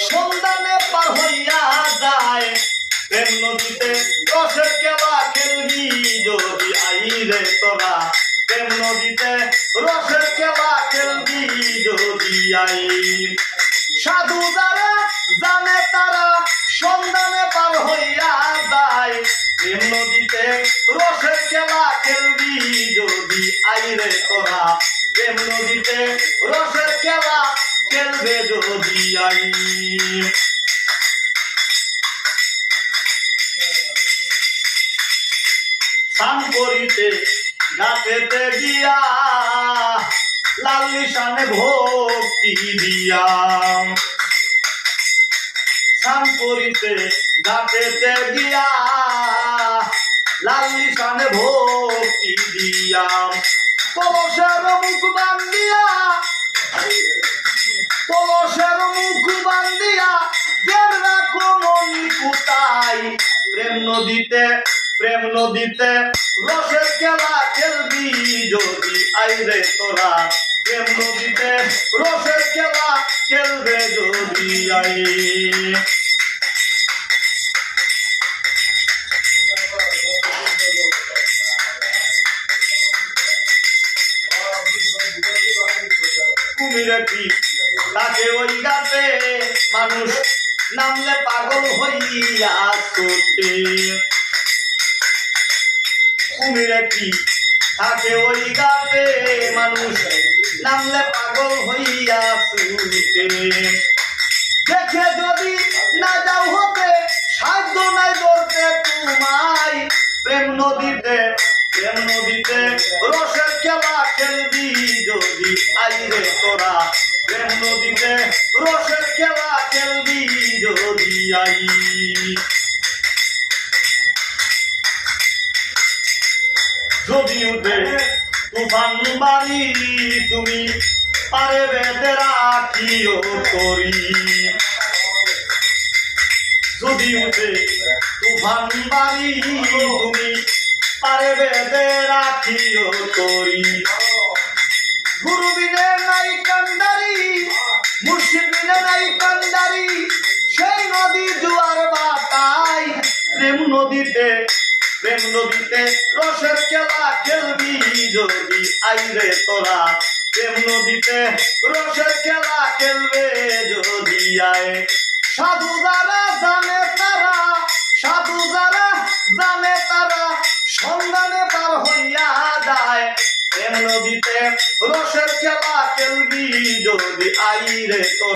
সন্ধানে পার হইয়া যায় প্রেম নদীতে রসের খেলা খেলবি যদি আইরে তোরা প্রেম নদীতে রসের খেলা খেলবি যদি আই সাধু যারা জানে তারা সন্ধানে পার হইয়া যায় প্রেম নদীতে রসের খেলা খেলবি যদি আইরে তোরা প্রেম নদীতে রসের খেলা খেলবে যদি আই স্নান করিতে ঘাটেতে গিয়া লাল নিশানে ভক্তি দিয়া স্নান করিতে ঘাটেতে গিয়া লাল নিশানে ভক্তি দিয়া কলসের মুখ বান্ধিয়া কলসের মুখ বান্ধিয়া দেড় রাখো মনি কুতাই প্রেম নদীতে রসের খেলা খেলবি যদি আইরে তোরা প্রেম নদীতে রসের খেলা খেলবে যদি আই কুমিরে কি তাকে ওই গাতে মানুষ নামলে পাগল হইয়া ছোটে কুমিরে কি থাকে ওই গাতে মানুষ নামলে পাগল হইয়া ছুটে দেখে যদি না যাও হতে সাধ্য নাই ধরতে তোমায় প্রেম নদীতে রসের খেলা খেলবি যদি আইরে তোরা প্রেম নদীতে রসের খেলা খেলবি যদি আই যদি উঠে তুফান বাড়ি তুমি পারে বেঁধে রাখিও করি যদি উঠে তুফান বাড়ি তুমি পারে বেঁধে রাখিও করি গুরু বিনে নাই কান্ডারি মুর্শিদ বিনে নাই কান্ডারি সেই নদী জোয়ার বাতাই প্রেম নদীতে রসের খেলা খেলবি যদি আইরে তোরা প্রেম নদীতে রসের খেলা খেলবে যদি আয় সাধু যারা জানে তারা সন্ধানে পার হইয়া যায় প্রেম নদীতে রসের খেলা খেলবি যদি আইরে তোরা